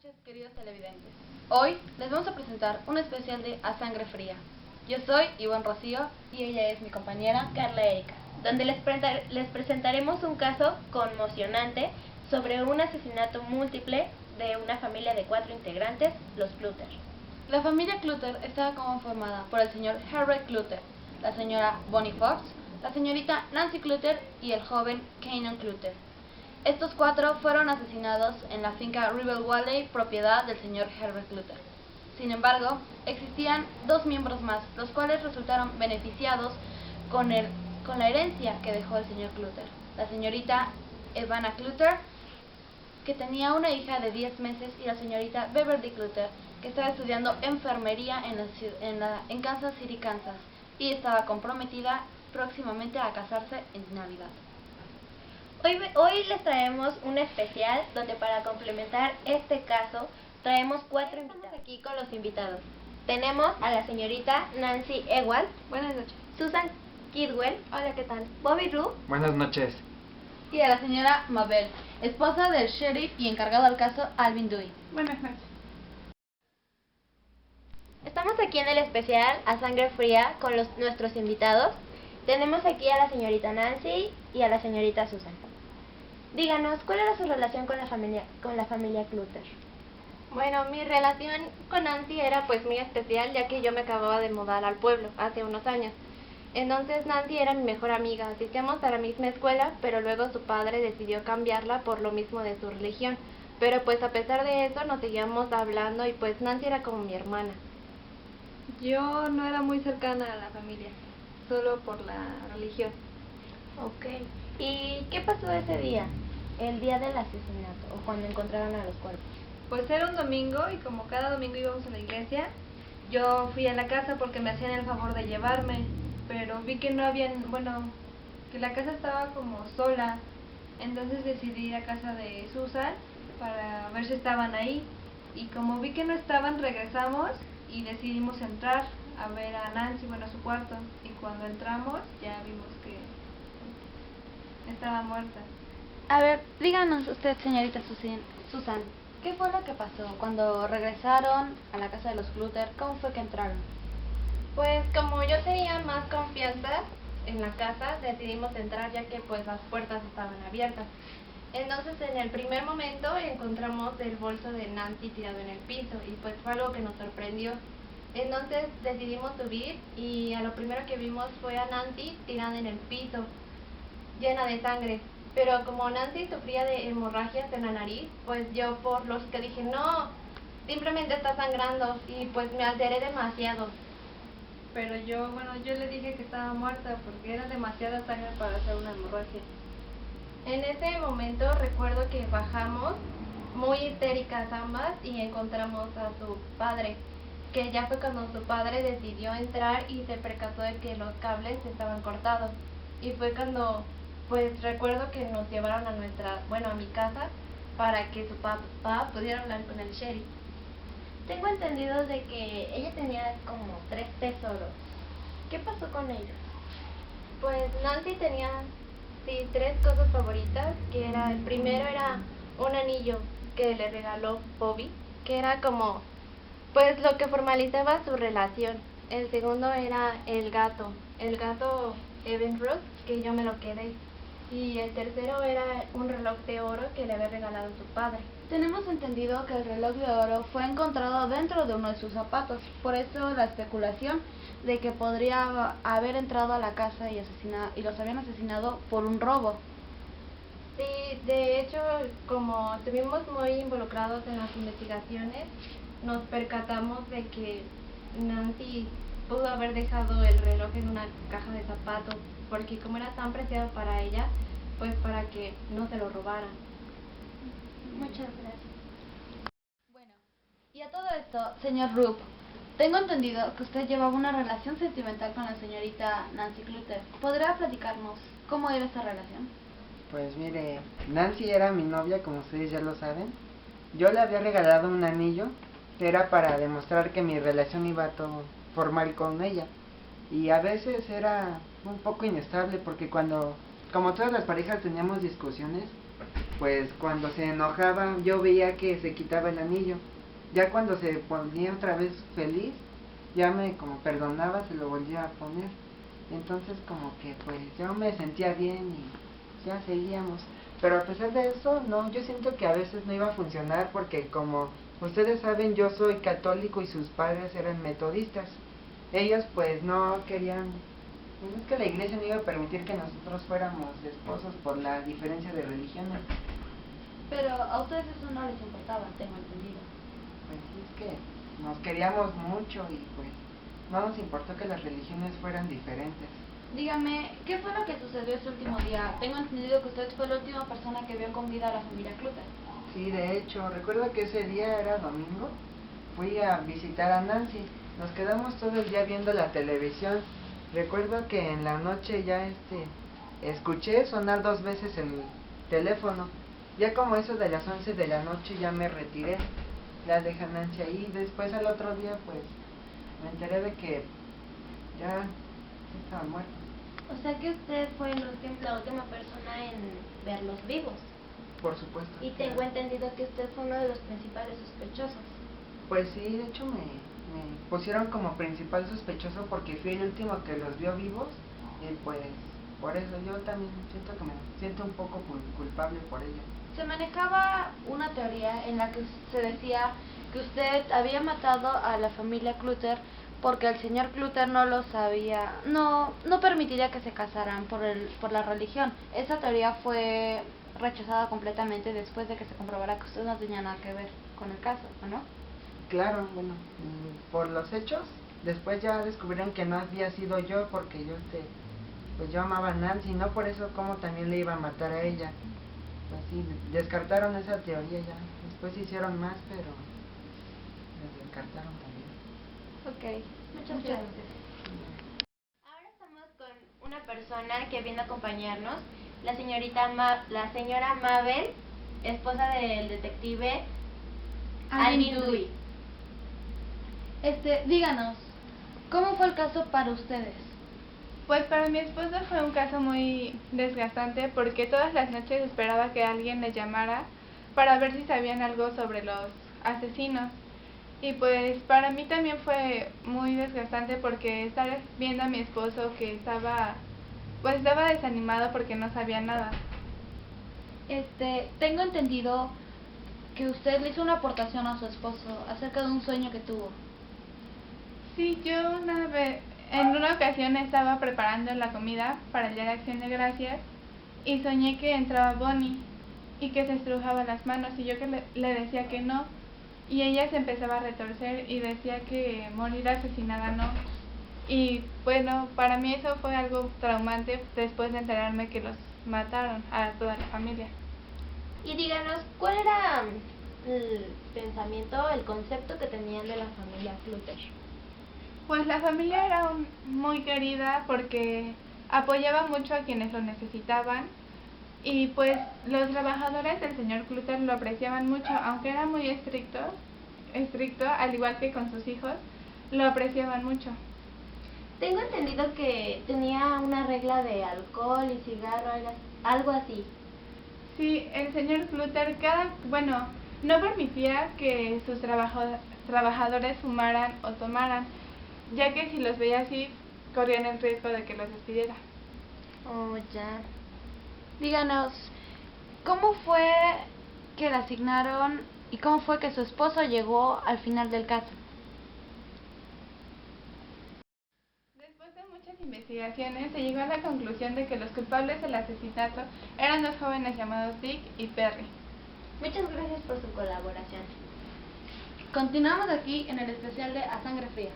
noches, queridos televidentes. Hoy les vamos a presentar un especial de A Sangre Fría. Yo soy Ivonne Rocío y ella es mi compañera Carla Erika, donde les presentaremos un caso conmocionante sobre un asesinato múltiple de una familia de 4 integrantes, los Clutter. La familia Clutter estaba conformada por el señor Herbert Clutter, la señora Bonnie Fox, la señorita Nancy Clutter y el joven Canaan Clutter. Estos 4 fueron asesinados en la finca River Valley, propiedad del señor Herbert Clutter. Sin embargo, existían 2 miembros más, los cuales resultaron beneficiados con la herencia que dejó el señor Clutter. La señorita Evana Clutter, que tenía una hija de 10 meses, y la señorita Beverly Clutter, que estaba estudiando enfermería en Kansas City, Kansas, y estaba comprometida próximamente a casarse en Navidad. Hoy les traemos un especial donde para complementar este caso traemos 4 invitados aquí con los invitados. Tenemos a la señorita Nancy Ewald. Buenas noches. Susan Kidwell. Hola, ¿qué tal? Bobby Rue. Buenas noches. Y a la señora Mabel, esposa del sheriff y encargado del caso Alvin Dewey. Buenas noches. Estamos aquí en el especial A Sangre Fría con nuestros invitados. Tenemos aquí a la señorita Nancy y a la señorita Susan. Díganos, ¿cuál era su relación con la familia Clutter? Bueno, mi relación con Nancy era pues muy especial, ya que yo me acababa de mudar al pueblo hace unos años. Entonces Nancy era mi mejor amiga, asistíamos a la misma escuela, pero luego su padre decidió cambiarla por lo mismo de su religión. Pero pues a pesar de eso nos seguíamos hablando y pues Nancy era como mi hermana. Yo no era muy cercana a la familia, solo por la religión. Ok. ¿Y qué pasó ese día? El día del asesinato, o cuando encontraron a los cuerpos. Pues era un domingo y como cada domingo íbamos a la iglesia, yo fui a la casa porque me hacían el favor de llevarme, pero vi que no habían, que la casa estaba como sola, entonces decidí ir a casa de Susan para ver si estaban ahí, y como vi que no estaban, regresamos y decidimos entrar a ver a Nancy, a su cuarto, y cuando entramos ya vimos que estaba muerta. A ver, díganos usted, señorita Susan, ¿qué fue lo que pasó cuando regresaron a la casa de los Clutter? ¿Cómo fue que entraron? Pues como yo tenía más confianza en la casa, decidimos entrar ya que pues las puertas estaban abiertas. Entonces en el primer momento encontramos el bolso de Nancy tirado en el piso y pues fue algo que nos sorprendió. Entonces decidimos subir y a lo primero que vimos fue a Nancy tirada en el piso, llena de sangre. Pero como Nancy sufría de hemorragias en la nariz, pues yo por lógica dije, no, simplemente está sangrando, y pues me alteré demasiado. Pero yo le dije que estaba muerta porque era demasiada sangre para hacer una hemorragia. En ese momento recuerdo que bajamos muy histéricas ambas y encontramos a su padre, que ya fue cuando su padre decidió entrar y se percató de que los cables estaban cortados. Y fue cuando pues recuerdo que nos llevaron a mi casa para que su papá pudiera hablar con el sheriff. Tengo entendido de que ella tenía como 3 tesoros. ¿Qué pasó con ellos? Pues Nancy tenía, sí, 3 cosas favoritas, que el primero era un anillo que le regaló Bobby, que era como, pues lo que formalizaba su relación. El segundo era el gato Evan Ross, que yo me lo quedé. Y el tercero era un reloj de oro que le había regalado su padre. Tenemos entendido que el reloj de oro fue encontrado dentro de uno de sus zapatos, por eso la especulación de que podría haber entrado a la casa y los habían asesinado por un robo. Sí, de hecho, como estuvimos muy involucrados en las investigaciones, nos percatamos de que Nancy pudo haber dejado el reloj en una caja de zapatos, porque como era tan preciado para ella, pues para que no se lo robaran. Muchas gracias. Bueno, y a todo esto, señor Rupp, tengo entendido que usted llevaba una relación sentimental con la señorita Nancy Clutter. ¿Podría platicarnos cómo era esa relación? Pues mire, Nancy era mi novia, como ustedes ya lo saben. Yo le había regalado un anillo que era para demostrar que mi relación iba todo formal con ella. Y a veces era un poco inestable porque como todas las parejas teníamos discusiones, pues cuando se enojaba yo veía que se quitaba el anillo. Ya cuando se ponía otra vez feliz, ya me como perdonaba, se lo volvía a poner. Entonces como que pues yo me sentía bien y ya seguíamos. Pero a pesar de eso, no, yo siento que a veces no iba a funcionar porque como ustedes saben, yo soy católico y sus padres eran metodistas. Ellos pues no querían, es que la iglesia no iba a permitir que nosotros fuéramos esposos por la diferencia de religiones. Pero a ustedes eso no les importaba, tengo entendido. Pues sí, es que nos queríamos mucho y pues no nos importó que las religiones fueran diferentes. Dígame, ¿qué fue lo que sucedió ese último día? Tengo entendido que usted fue la última persona que vio con vida a la familia Clutter. Sí, de hecho, recuerdo que ese día era domingo, fui a visitar a Nancy, nos quedamos todo el día viendo la televisión. Recuerdo que en la noche ya escuché sonar 2 veces el teléfono. Ya como eso de las 11 de la noche ya me retiré, la dejé a Nancy ahí. Después al otro día pues me enteré de que ya estaba muerto. O sea que usted fue la última persona en verlos vivos. Por supuesto. Y tengo entendido que usted fue uno de los principales sospechosos. Pues sí, de hecho me pusieron como principal sospechoso porque fui el último que los vio vivos y pues por eso yo también siento que me siento un poco culpable por ello. Se manejaba una teoría en la que se decía que usted había matado a la familia Clutter porque el señor Clutter no lo sabía, no permitiría que se casaran por la religión. Esa teoría fue rechazada completamente después de que se comprobara que usted no tenía nada que ver con el caso, ¿o no? Claro, bueno, por los hechos, después ya descubrieron que no había sido yo porque yo pues yo amaba a Nancy, no por eso como también le iba a matar a ella. Pues sí, descartaron esa teoría ya, después hicieron más, pero la descartaron también. Ok, muchas gracias. Ahora estamos con una persona que viene a acompañarnos, la señora Mabel, esposa del detective Alvin Dewey. Díganos, ¿cómo fue el caso para ustedes? Pues para mi esposo fue un caso muy desgastante porque todas las noches esperaba que alguien le llamara para ver si sabían algo sobre los asesinos. Y pues para mí también fue muy desgastante porque estar viendo a mi esposo que estaba desanimado porque no sabía nada. Tengo entendido que usted le hizo una aportación a su esposo acerca de un sueño que tuvo. Sí, yo en una ocasión estaba preparando la comida para el Día de Acción de Gracias y soñé que entraba Bonnie y que se estrujaba las manos y yo que le decía que no y ella se empezaba a retorcer y decía que morir asesinada no. Y bueno, para mí eso fue algo traumante después de enterarme que los mataron a toda la familia. Y díganos, ¿cuál era el pensamiento, el concepto que tenían de la familia Clutter? Pues la familia era muy querida porque apoyaba mucho a quienes lo necesitaban y pues los trabajadores del señor Clutter lo apreciaban mucho, aunque era muy estricto, al igual que con sus hijos, lo apreciaban mucho. Tengo entendido que tenía una regla de alcohol y cigarro, algo así. Sí, el señor Clutter no permitía que sus trabajadores fumaran o tomaran, ya que si los veía así, corrían el riesgo de que los despidiera. Oh, ya. Díganos, ¿cómo fue que la asignaron y cómo fue que su esposo llegó al final del caso? Después de muchas investigaciones, se llegó a la conclusión de que los culpables del asesinato eran 2 jóvenes llamados Dick y Perry. Muchas gracias por su colaboración. Continuamos aquí en el especial de A Sangre Fría.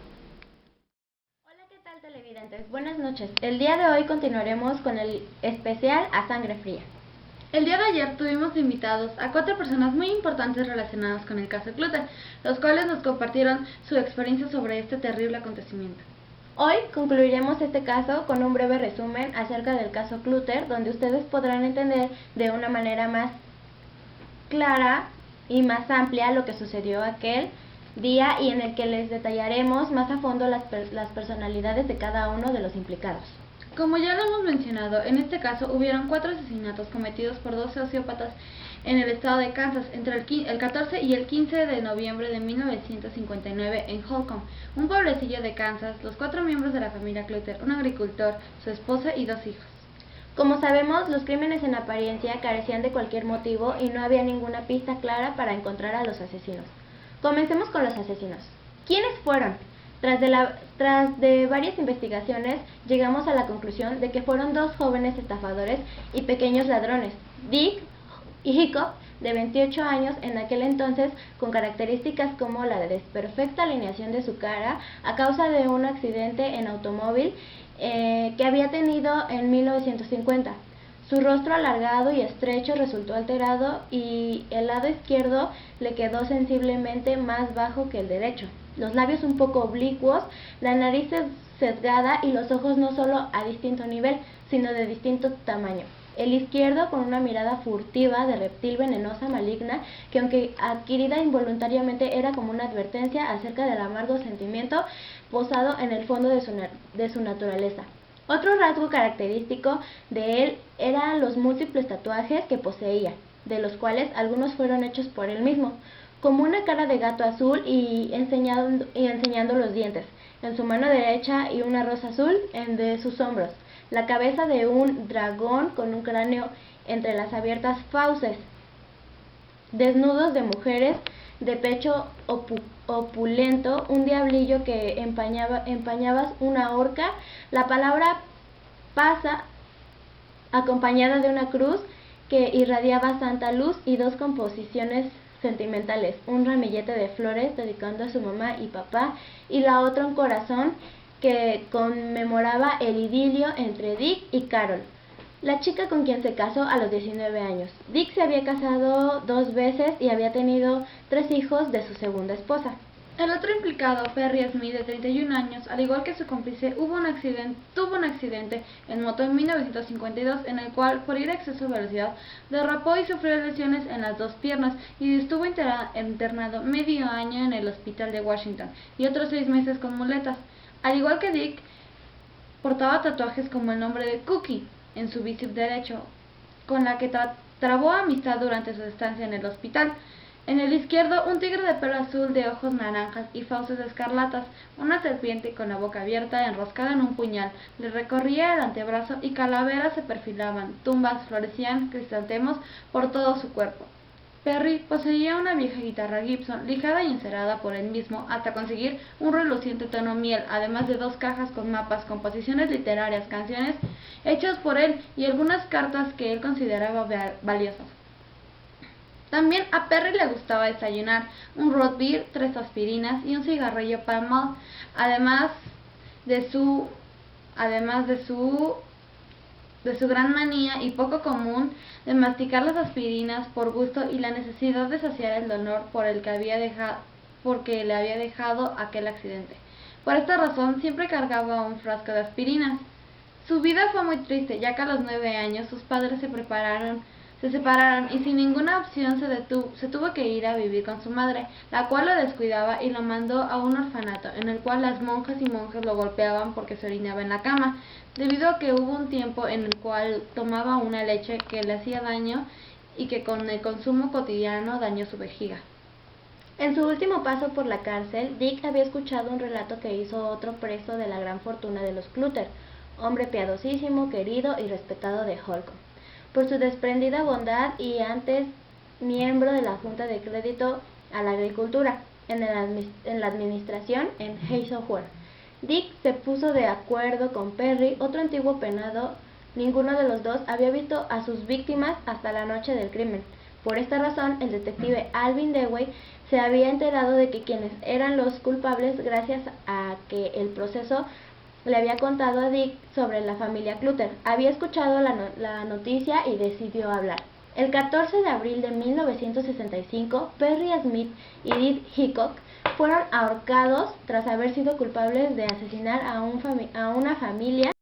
Hola, ¿qué tal, televidentes? Buenas noches. El día de hoy continuaremos con el especial A Sangre Fría. El día de ayer tuvimos invitados a 4 personas muy importantes relacionadas con el caso Clutter, los cuales nos compartieron su experiencia sobre este terrible acontecimiento. Hoy concluiremos este caso con un breve resumen acerca del caso Clutter, donde ustedes podrán entender de una manera más clara y más amplia lo que sucedió aquel día y en el que les detallaremos más a fondo las personalidades de cada uno de los implicados. Como ya lo hemos mencionado, en este caso hubieron 4 asesinatos cometidos por 2 sociópatas en el estado de Kansas entre el 14 y el 15 de noviembre de 1959 en Holcomb, un pueblecillo de Kansas. Los 4 miembros de la familia Clutter, un agricultor, su esposa y 2 hijos. Como sabemos, los crímenes en apariencia carecían de cualquier motivo y no había ninguna pista clara para encontrar a los asesinos. Comencemos con los asesinos. ¿Quiénes fueron? Tras de varias investigaciones, llegamos a la conclusión de que fueron 2 jóvenes estafadores y pequeños ladrones, Dick y Hickok, de 28 años en aquel entonces, con características como la desperfecta alineación de su cara a causa de un accidente en automóvil que había tenido en 1950. Su rostro alargado y estrecho resultó alterado y el lado izquierdo le quedó sensiblemente más bajo que el derecho. Los labios un poco oblicuos, la nariz sesgada y los ojos no solo a distinto nivel, sino de distinto tamaño. El izquierdo con una mirada furtiva de reptil venenosa maligna que, aunque adquirida involuntariamente, era como una advertencia acerca del amargo sentimiento posado en el fondo de su naturaleza. Otro rasgo característico de él eran los múltiples tatuajes que poseía, de los cuales algunos fueron hechos por él mismo, como una cara de gato azul y enseñando los dientes en su mano derecha y una rosa azul en de sus hombros, la cabeza de un dragón con un cráneo entre las abiertas fauces, desnudos de mujeres de pecho opulento, un diablillo que empañabas una horca, la palabra pasa acompañada de una cruz que irradiaba santa luz y 2 composiciones sentimentales, un ramillete de flores dedicando a su mamá y papá y la otra un corazón que conmemoraba el idilio entre Dick y Carol, la chica con quien se casó a los 19 años. Dick se había casado 2 veces y había tenido 3 hijos de su segunda esposa. El otro implicado, Perry Smith, de 31 años, al igual que su cómplice, tuvo un accidente en moto en 1952 en el cual, por ir a exceso de velocidad, derrapó y sufrió lesiones en las 2 piernas y estuvo internado medio año en el hospital de Washington y otros 6 meses con muletas. Al igual que Dick, portaba tatuajes como el nombre de Cookie en su bíceps derecho, con la que trabó amistad durante su estancia en el hospital. En el izquierdo, un tigre de pelo azul de ojos naranjas y fauces escarlatas, una serpiente con la boca abierta enroscada en un puñal, le recorría el antebrazo y calaveras se perfilaban, tumbas florecían crisantemos por todo su cuerpo. Perry poseía una vieja guitarra Gibson, lijada y encerada por él mismo hasta conseguir un reluciente tono miel, además de 2 cajas con mapas, composiciones literarias, canciones hechas por él y algunas cartas que él consideraba valiosas. También a Perry le gustaba desayunar un root beer, 3 aspirinas y un cigarrillo Pall Mall, además de su gran manía y poco común de masticar las aspirinas por gusto y la necesidad de saciar el dolor porque le había dejado aquel accidente. Por esta razón siempre cargaba un frasco de aspirinas. Su vida fue muy triste, ya que a los 9 años sus padres se separaron y sin ninguna opción se tuvo que ir a vivir con su madre, la cual lo descuidaba y lo mandó a un orfanato, en el cual las monjas y monjes lo golpeaban porque se orinaba en la cama, debido a que hubo un tiempo en el cual tomaba una leche que le hacía daño y que con el consumo cotidiano dañó su vejiga. En su último paso por la cárcel, Dick había escuchado un relato que hizo otro preso de la gran fortuna de los Clutter, hombre piadosísimo, querido y respetado de Holcomb, por su desprendida bondad y antes miembro de la Junta de Crédito a la Agricultura en la administración en Hazelwood. Dick se puso de acuerdo con Perry, otro antiguo penado. Ninguno de los dos había visto a sus víctimas hasta la noche del crimen. Por esta razón, el detective Alvin Dewey se había enterado de que quienes eran los culpables gracias a que el proceso le había contado a Dick sobre la familia Clutter. Había escuchado la noticia y decidió hablar. El 14 de abril de 1965, Perry Smith y Dick Hickok fueron ahorcados tras haber sido culpables de asesinar a una familia.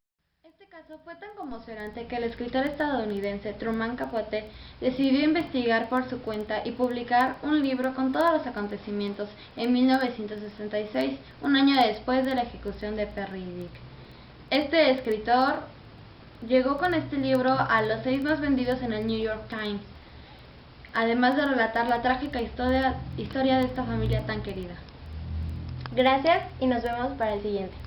Este caso fue tan conmocionante que el escritor estadounidense Truman Capote decidió investigar por su cuenta y publicar un libro con todos los acontecimientos en 1966, un año después de la ejecución de Perry y Dick. Este escritor Llegó con este libro a los 6 más vendidos en el New York Times, además de relatar la trágica historia de esta familia tan querida. Gracias y nos vemos para el siguiente.